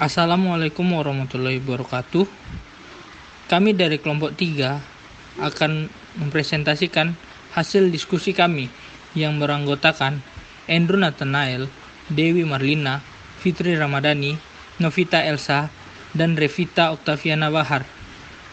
Assalamualaikum warahmatullahi wabarakatuh. Kami dari kelompok 3 akan mempresentasikan hasil diskusi kami yang beranggotakan Andrew Nathanael, Dewi Marlina, Fitri Ramadhani, Novita Elsa, dan Revita Oktaviana Bahar.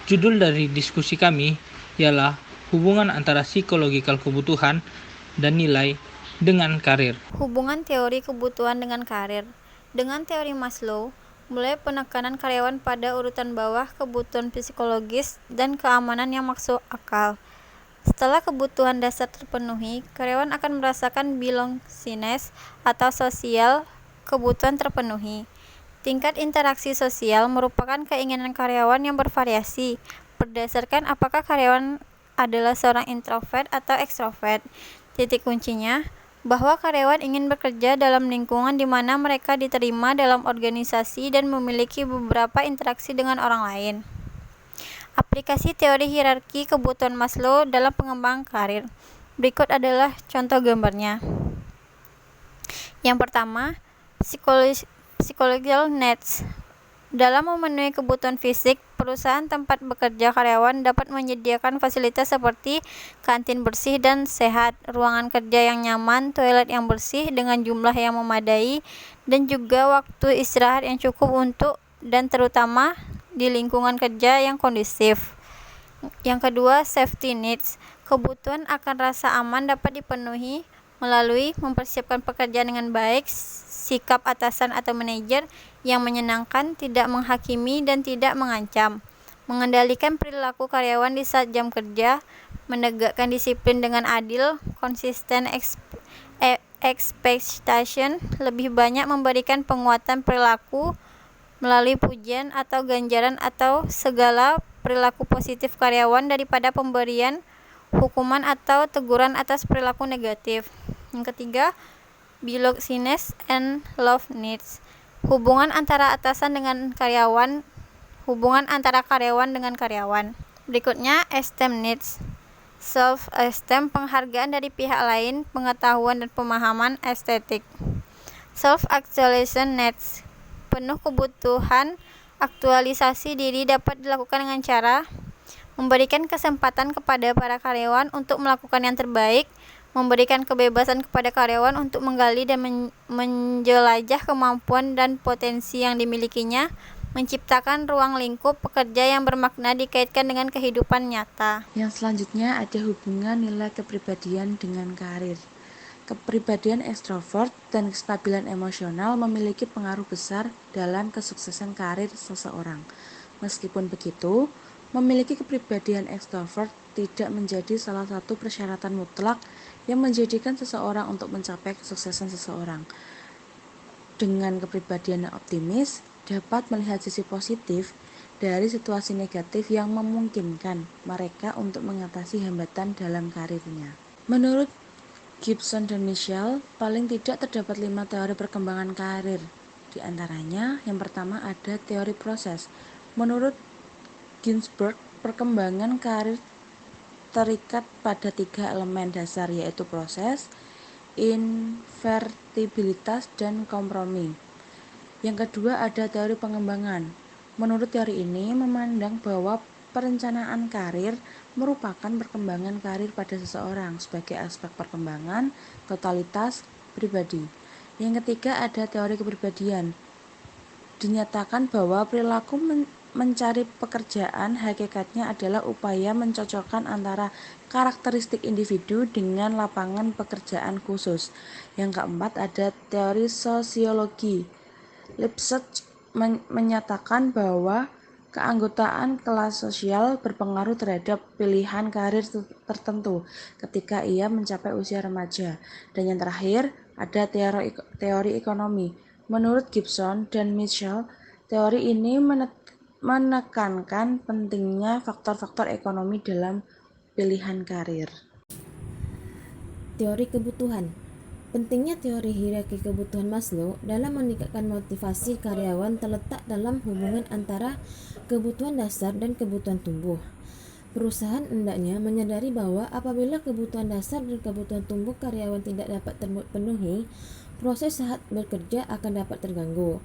Judul dari diskusi kami ialah hubungan antara psikologikal kebutuhan dan nilai dengan karir. Hubungan teori kebutuhan dengan karir. Dengan teori Maslow, mulai penekanan karyawan pada urutan bawah kebutuhan psikologis dan keamanan yang masuk akal. Setelah kebutuhan dasar terpenuhi, karyawan akan merasakan belongingness atau sosial kebutuhan terpenuhi. Tingkat interaksi sosial merupakan keinginan karyawan yang bervariasi berdasarkan apakah karyawan adalah seorang introvert atau ekstrovert. Titik kuncinya bahwa karyawan ingin bekerja dalam lingkungan di mana mereka diterima dalam organisasi dan memiliki beberapa interaksi dengan orang lain. Aplikasi teori hierarki kebutuhan Maslow dalam pengembangan karir. Berikut adalah contoh gambarnya. Yang pertama, psychological needs. Dalam memenuhi kebutuhan fisik, perusahaan tempat bekerja karyawan dapat menyediakan fasilitas seperti kantin bersih dan sehat, ruangan kerja yang nyaman, toilet yang bersih dengan jumlah yang memadai, dan juga waktu istirahat yang cukup untuk dan terutama di lingkungan kerja yang kondusif. Yang kedua, safety needs. Kebutuhan akan rasa aman dapat dipenuhi melalui mempersiapkan pekerjaan dengan baik, sikap atasan atau manajer yang menyenangkan, tidak menghakimi dan tidak mengancam, mengendalikan perilaku karyawan di saat jam kerja, menegakkan disiplin dengan adil, konsisten expectation, lebih banyak memberikan penguatan perilaku melalui pujian atau ganjaran atau segala perilaku positif karyawan daripada pemberian hukuman atau teguran atas perilaku negatif. Yang ketiga, belongingness and love needs. Hubungan antara atasan dengan karyawan, hubungan antara karyawan dengan karyawan. Berikutnya, esteem needs. Self-esteem, penghargaan dari pihak lain, pengetahuan dan pemahaman estetik. Self-actualization needs. Penuh kebutuhan aktualisasi diri dapat dilakukan dengan cara memberikan kesempatan kepada para karyawan untuk melakukan yang terbaik, memberikan kebebasan kepada karyawan untuk menggali dan menjelajah kemampuan dan potensi yang dimilikinya, menciptakan ruang lingkup pekerja yang bermakna dikaitkan dengan kehidupan nyata. Yang selanjutnya ada hubungan nilai kepribadian dengan karir. Kepribadian ekstrovert dan kestabilan emosional memiliki pengaruh besar dalam kesuksesan karir seseorang. Meskipun begitu, memiliki kepribadian ekstrovert tidak menjadi salah satu persyaratan mutlak yang menjadikan seseorang untuk mencapai kesuksesan seseorang. Dengan kepribadian yang optimis, dapat melihat sisi positif dari situasi negatif yang memungkinkan mereka untuk mengatasi hambatan dalam karirnya. Menurut Gibson dan Michel, paling tidak terdapat 5 teori perkembangan karir. Di antaranya, yang pertama ada teori proses. Menurut Ginsberg, perkembangan karir terikat pada 3 elemen dasar, yaitu proses, invertibilitas, dan kompromi. Yang kedua ada teori pengembangan. Menurut teori ini memandang bahwa perencanaan karir merupakan perkembangan karir pada seseorang sebagai aspek perkembangan totalitas pribadi. Yang ketiga ada teori kepribadian. Dinyatakan bahwa perilaku mencari pekerjaan hakikatnya adalah upaya mencocokkan antara karakteristik individu dengan lapangan pekerjaan khusus. Yang keempat ada teori sosiologi. Lipset menyatakan bahwa keanggotaan kelas sosial berpengaruh terhadap pilihan karir tertentu ketika ia mencapai usia remaja. Dan yang terakhir ada teori ekonomi. Menurut Gibson dan Michel, teori ini menekankan pentingnya faktor-faktor ekonomi dalam pilihan karir. Teori kebutuhan. Pentingnya teori hierarki kebutuhan Maslow dalam meningkatkan motivasi karyawan terletak dalam hubungan antara kebutuhan dasar dan kebutuhan tumbuh. Perusahaan hendaknya menyadari bahwa apabila kebutuhan dasar dan kebutuhan tumbuh karyawan tidak dapat terpenuhi, proses saat bekerja akan dapat terganggu.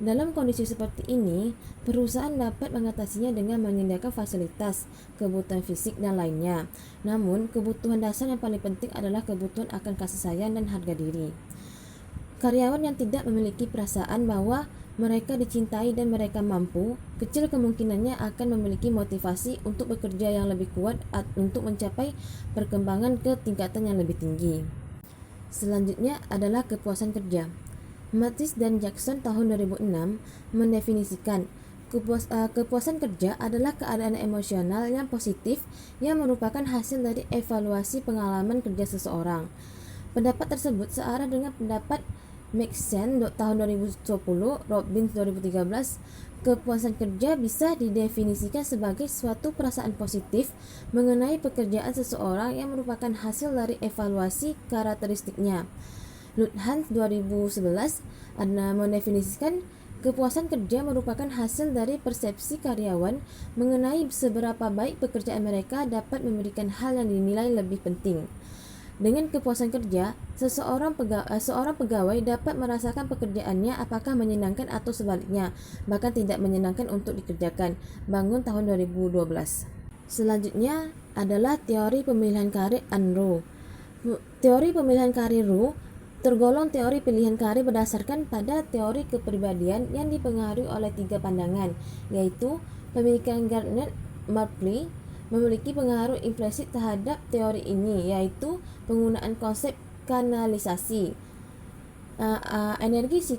Dalam kondisi seperti ini, perusahaan dapat mengatasinya dengan menyediakan fasilitas, kebutuhan fisik, dan lainnya. Namun, kebutuhan dasar yang paling penting adalah kebutuhan akan kasih sayang dan harga diri. Karyawan yang tidak memiliki perasaan bahwa mereka dicintai dan mereka mampu, kecil kemungkinannya akan memiliki motivasi untuk bekerja yang lebih kuat untuk mencapai perkembangan ke tingkatan yang lebih tinggi. Selanjutnya adalah kepuasan kerja. Mathis dan Jackson tahun 2006 mendefinisikan kepuasan kerja adalah keadaan emosional yang positif yang merupakan hasil dari evaluasi pengalaman kerja seseorang. Pendapat tersebut searah dengan pendapat Maxson tahun 2010, Robbins 2013. Kepuasan kerja bisa didefinisikan sebagai suatu perasaan positif mengenai pekerjaan seseorang yang merupakan hasil dari evaluasi karakteristiknya. Luthans 2011 mendefinisikan kepuasan kerja merupakan hasil dari persepsi karyawan mengenai seberapa baik pekerjaan mereka dapat memberikan hal yang dinilai lebih penting. Dengan kepuasan kerja, seorang pegawai dapat merasakan pekerjaannya apakah menyenangkan atau sebaliknya, bahkan tidak menyenangkan untuk dikerjakan. Bangun tahun 2012. Selanjutnya adalah teori pemilihan karir Unruh. Teori pemilihan karir Rowe tergolong teori pilihan karir berdasarkan pada teori kepribadian yang dipengaruhi oleh 3 pandangan, yaitu pemikiran Gardner Marpley memiliki pengaruh implisit terhadap teori ini, yaitu penggunaan konsep kanalisasi, energi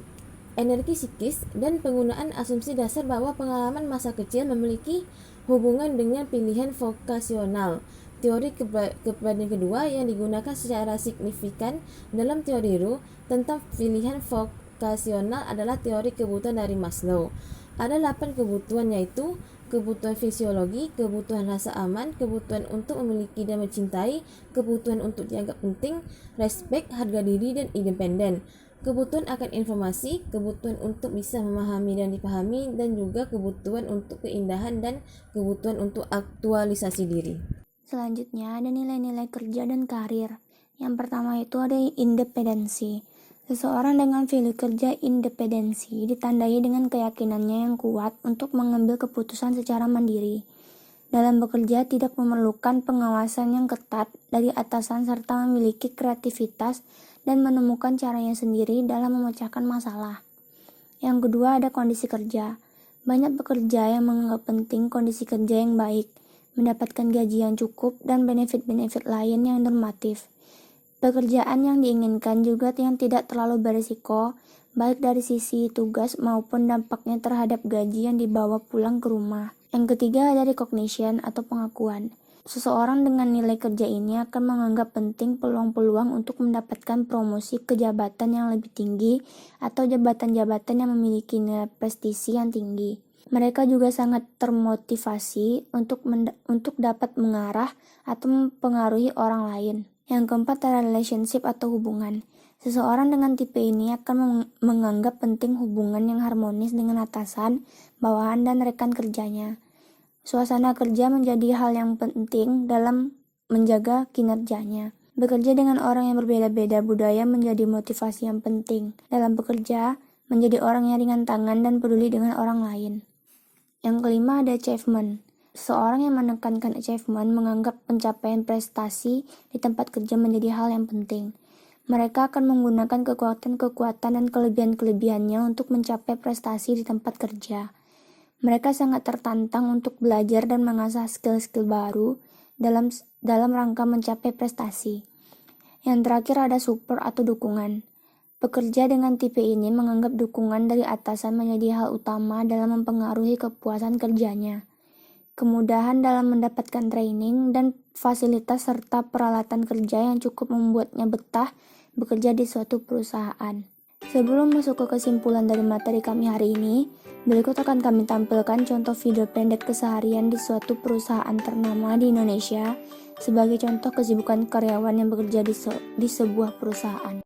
psikis, dan penggunaan asumsi dasar bahwa pengalaman masa kecil memiliki hubungan dengan pilihan vokasional. Teori kepribadian kedua yang digunakan secara signifikan dalam teori Rowe tentang pilihan vokasional adalah teori kebutuhan dari Maslow. Ada 8 kebutuhan, yaitu kebutuhan fisiologi, kebutuhan rasa aman, kebutuhan untuk memiliki dan mencintai, kebutuhan untuk dianggap penting, respek, harga diri, dan independen. Kebutuhan akan informasi, kebutuhan untuk bisa memahami dan dipahami, dan juga kebutuhan untuk keindahan dan kebutuhan untuk aktualisasi diri. Selanjutnya ada nilai-nilai kerja dan karir. Yang pertama itu ada independensi. Seseorang dengan value kerja independensi ditandai dengan keyakinannya yang kuat untuk mengambil keputusan secara mandiri. Dalam bekerja tidak memerlukan pengawasan yang ketat dari atasan serta memiliki kreativitas dan menemukan caranya sendiri dalam memecahkan masalah. Yang kedua ada kondisi kerja. Banyak pekerja yang menganggap penting kondisi kerja yang baik, mendapatkan gaji yang cukup, dan benefit-benefit lain yang normatif. Pekerjaan yang diinginkan juga yang tidak terlalu berisiko, baik dari sisi tugas maupun dampaknya terhadap gaji yang dibawa pulang ke rumah. Yang ketiga ada recognition atau pengakuan. Seseorang dengan nilai kerja ini akan menganggap penting peluang-peluang untuk mendapatkan promosi ke jabatan yang lebih tinggi atau jabatan-jabatan yang memiliki nilai prestisi yang tinggi. Mereka juga sangat termotivasi untuk dapat mengarah atau mempengaruhi orang lain. Yang keempat adalah relationship atau hubungan. Seseorang dengan tipe ini akan menganggap penting hubungan yang harmonis dengan atasan, bawahan, dan rekan kerjanya. Suasana kerja menjadi hal yang penting dalam menjaga kinerjanya. Bekerja dengan orang yang berbeda-beda budaya menjadi motivasi yang penting dalam bekerja, menjadi orang yang ringan tangan dan peduli dengan orang lain. Yang kelima ada achievement. Seorang yang menekankan achievement menganggap pencapaian prestasi di tempat kerja menjadi hal yang penting. Mereka akan menggunakan kekuatan-kekuatan dan kelebihan-kelebihannya untuk mencapai prestasi di tempat kerja. Mereka sangat tertantang untuk belajar dan mengasah skill-skill baru dalam rangka mencapai prestasi. Yang terakhir ada support atau dukungan. Pekerja dengan tipe ini menganggap dukungan dari atasan menjadi hal utama dalam mempengaruhi kepuasan kerjanya. Kemudahan dalam mendapatkan training dan fasilitas serta peralatan kerja yang cukup membuatnya betah bekerja di suatu perusahaan. Sebelum masuk ke kesimpulan dari materi kami hari ini, berikut akan kami tampilkan contoh video pendek keseharian di suatu perusahaan ternama di Indonesia sebagai contoh kesibukan karyawan yang bekerja di sebuah perusahaan.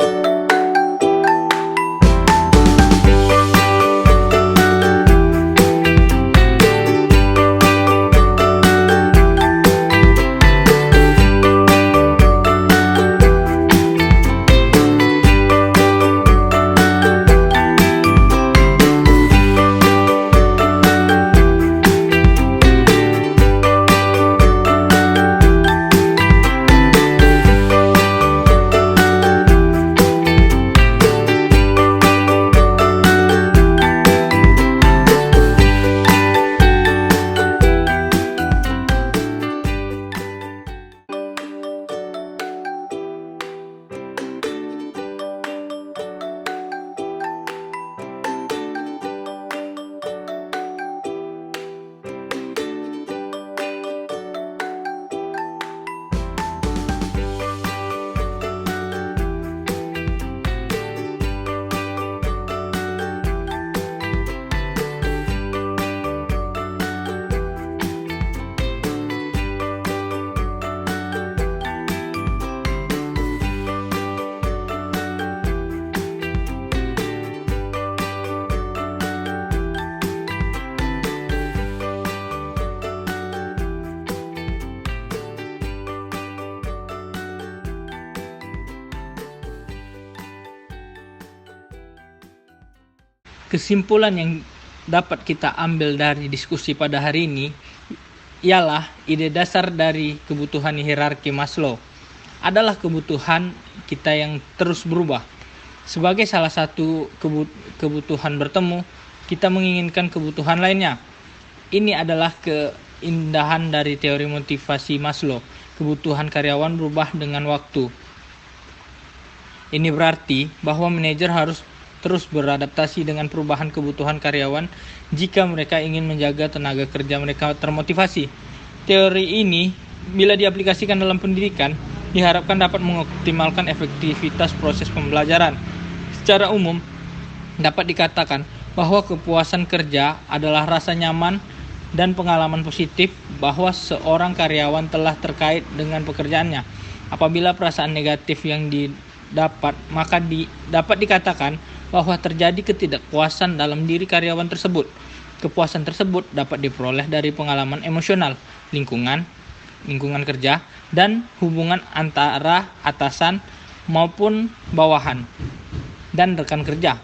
kesimpulan yang dapat kita ambil dari diskusi pada hari ini ialah ide dasar dari kebutuhan hierarki Maslow adalah kebutuhan kita yang terus berubah. Sebagai salah satu kebutuhan bertemu, kita menginginkan kebutuhan lainnya. Ini adalah keindahan dari teori motivasi Maslow. Kebutuhan karyawan berubah dengan waktu. Ini berarti bahwa manajer harus terus beradaptasi dengan perubahan kebutuhan karyawan jika mereka ingin menjaga tenaga kerja mereka termotivasi. Teori ini, bila diaplikasikan dalam pendidikan, diharapkan dapat mengoptimalkan efektivitas proses pembelajaran. Secara umum, dapat dikatakan bahwa kepuasan kerja adalah rasa nyaman dan pengalaman positif bahwa seorang karyawan telah terkait dengan pekerjaannya. Apabila perasaan negatif yang didapat, maka dapat dikatakan bahwa terjadi ketidakpuasan dalam diri karyawan tersebut. Kepuasan tersebut dapat diperoleh dari pengalaman emosional, lingkungan kerja, dan hubungan antara atasan maupun bawahan dan rekan kerja.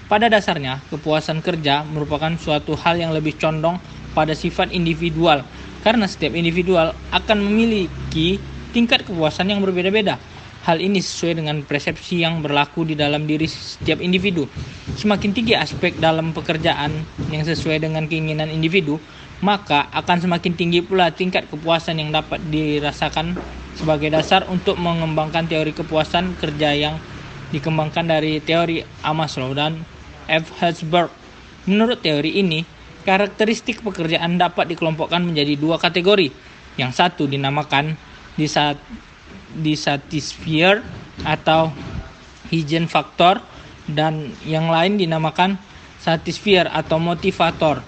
Pada dasarnya, kepuasan kerja merupakan suatu hal yang lebih condong pada sifat individual, karena setiap individual akan memiliki tingkat kepuasan yang berbeda-beda. Hal ini sesuai dengan persepsi yang berlaku di dalam diri setiap individu. Semakin tinggi aspek dalam pekerjaan yang sesuai dengan keinginan individu, maka akan semakin tinggi pula tingkat kepuasan yang dapat dirasakan sebagai dasar untuk mengembangkan teori kepuasan kerja yang dikembangkan dari teori A. Maslow dan F. Herzberg. Menurut teori ini, karakteristik pekerjaan dapat dikelompokkan menjadi dua kategori. Yang satu dinamakan dissatisfier atau hygiene factor, dan yang lain dinamakan satisfier atau motivator.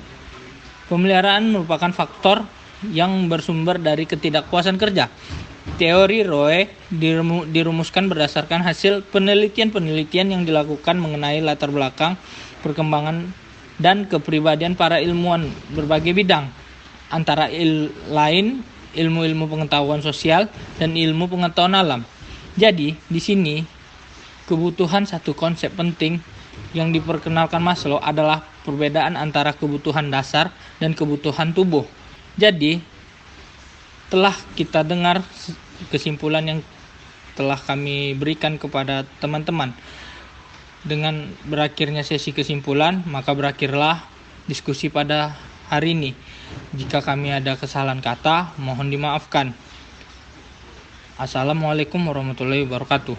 Pemeliharaan merupakan faktor yang bersumber dari ketidakpuasan kerja. Teori Roe dirumuskan berdasarkan hasil penelitian yang dilakukan mengenai latar belakang, perkembangan, dan kepribadian para ilmuwan berbagai bidang, antara lain ilmu-ilmu pengetahuan sosial dan ilmu pengetahuan alam. Jadi, di sini kebutuhan satu konsep penting yang diperkenalkan Maslow adalah perbedaan antara kebutuhan dasar dan kebutuhan tubuh. Jadi, telah kita dengar kesimpulan yang telah kami berikan kepada teman-teman. Dengan berakhirnya sesi kesimpulan, maka berakhirlah diskusi pada hari ini. Jika kami ada kesalahan kata, mohon dimaafkan. Assalamualaikum warahmatullahi wabarakatuh.